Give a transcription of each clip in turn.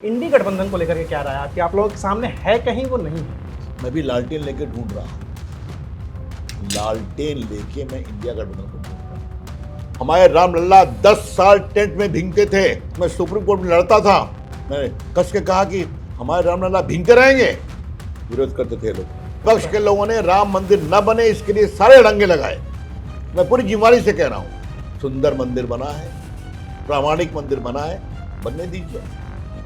इंडी गठबंधन को लेकर के क्या राय है आपकी? आप लोगों के सामने है कहीं, वो नहीं है? मैं भी लालटेन लेके ढूंढ रहा हूँ। लालटेन लेके मैं इंडिया गठबंधन को ढूंढ रहा हूँ। हमारे रामलल्ला 10 साल टेंट में भींगते थे। मैं सुप्रीम कोर्ट में लड़ता था। मैंने कस के कहा कि हमारे रामलल्ला भींगते रहेंगे। विरोध करते थे लोग। पक्ष के लोगों ने राम मंदिर न बने इसके लिए सारे डंगे लगाए। मैं पूरी जिम्मेदारी से कह रहा हूँ, सुंदर मंदिर बना है, प्रामाणिक मंदिर बना है, बनने दीजिए।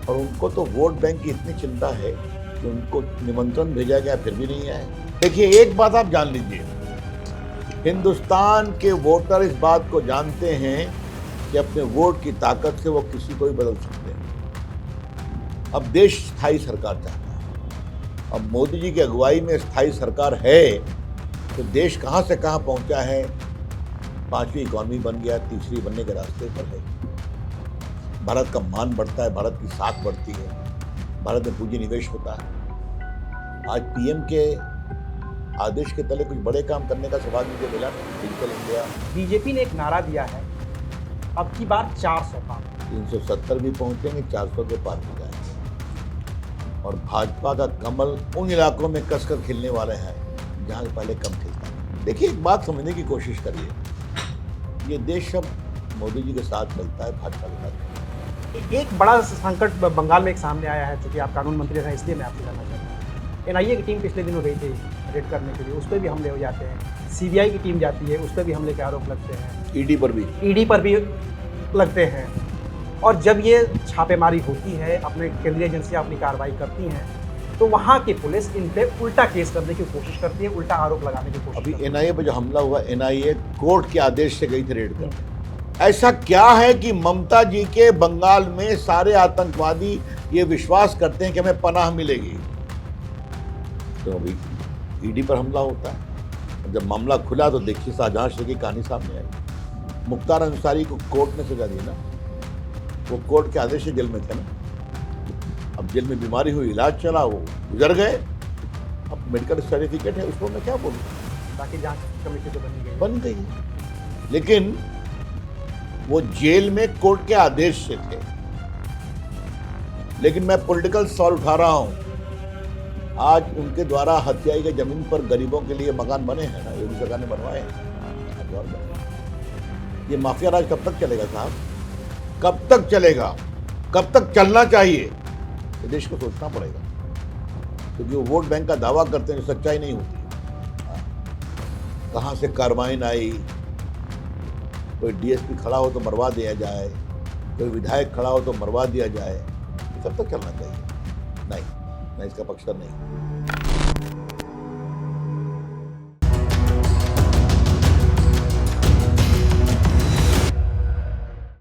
और उनको तो वोट बैंक की इतनी चिंता है कि उनको निमंत्रण भेजा गया फिर भी नहीं आए। देखिए, एक बात आप जान लीजिए, हिंदुस्तान के वोटर इस बात को जानते हैं कि अपने वोट की ताकत से वो किसी को भी बदल सकते हैं। अब देश स्थायी सरकार चाहता है। अब मोदी जी की अगुवाई में स्थायी सरकार है तो देश कहां से कहां पहुंचा है। 5वीं इकॉनमी बन गया, 3री बनने के रास्ते पर है। भारत का मान बढ़ता है, भारत की साख बढ़ती है, भारत में पूंजी निवेश होता है। आज पीएम के आदेश के तले कुछ बड़े काम करने का सौभाग्य मुझे मिला। Digital India. बीजेपी ने एक नारा दिया है, अब की बार 400 पार। 370 भी पहुंचेंगे, 400 के पार हो जाएंगे। और भाजपा का कमल उन इलाकों में कसकर खिलने वाले हैं जहां पहले कम खिलता है। देखिए, एक बात समझने की कोशिश करिए, ये देश अब मोदी जी के साथ चलता है, भाजपा के साथ। एक बड़ा संकट बंगाल में एक सामने आया है, क्योंकि आप कानून मंत्री हैं, इसलिए मैं आपसे जानना चाहता हूँ। एनआईए की टीम पिछले दिनों गई थी रेड करने के लिए, उस पर भी हमले हो जाते हैं। सीबीआई की टीम जाती है, उस पर भी हमले के आरोप लगते हैं। ईडी पर भी लगते हैं। और जब ये छापेमारी होती है, अपने केंद्रीय एजेंसियाँ अपनी कार्रवाई करती हैं, तो वहाँ की पुलिस इन पे उल्टा केस करने की कोशिश करती है, उल्टा आरोप लगाने की कोशिश करती है। अभी एनआईए पर जो हमला हुआ, एनआईए कोर्ट के आदेश से गई थी रेड करने। ऐसा क्या है कि ममता जी के बंगाल में सारे आतंकवादी ये विश्वास करते हैं कि हमें पनाह मिलेगी, तो अभी ईडी पर हमला होता है। जब मामला खुला तो देखिए शाहजहां शेख की कहानी सामने आई। मुख्तार अंसारी को कोर्ट ने सजा दी ना, वो कोर्ट के आदेश से जेल में थे ना। अब जेल में बीमारी हुई, इलाज चला, वो गुजर गए। अब मेडिकल सर्टिफिकेट है, उसको मैं क्या बोलूँ। बाकी जांच कमेटी तो बन गई, लेकिन वो जेल में कोर्ट के आदेश से थे। लेकिन मैं पॉलिटिकल सवाल उठा रहा हूं, आज उनके द्वारा हत्याई के जमीन पर गरीबों के लिए मकान बने हैं ना, योगी सरकार ने बनवाए हैं। ये माफिया राज कब तक चलेगा साहब? कब तक चलेगा? कब तक चलना चाहिए? तो देश को सोचना पड़ेगा, क्योंकि वो वोट बैंक का दावा करते हैं जो सच्चाई नहीं होती। कहां से कार्बाइन आई, कोई डीएसपी खड़ा हो तो मरवा दिया जाए, कोई विधायक खड़ा हो तो मरवा दिया जाए, कब तक चलना चाहिए? नहीं, मैं इसका पक्षधर नहीं।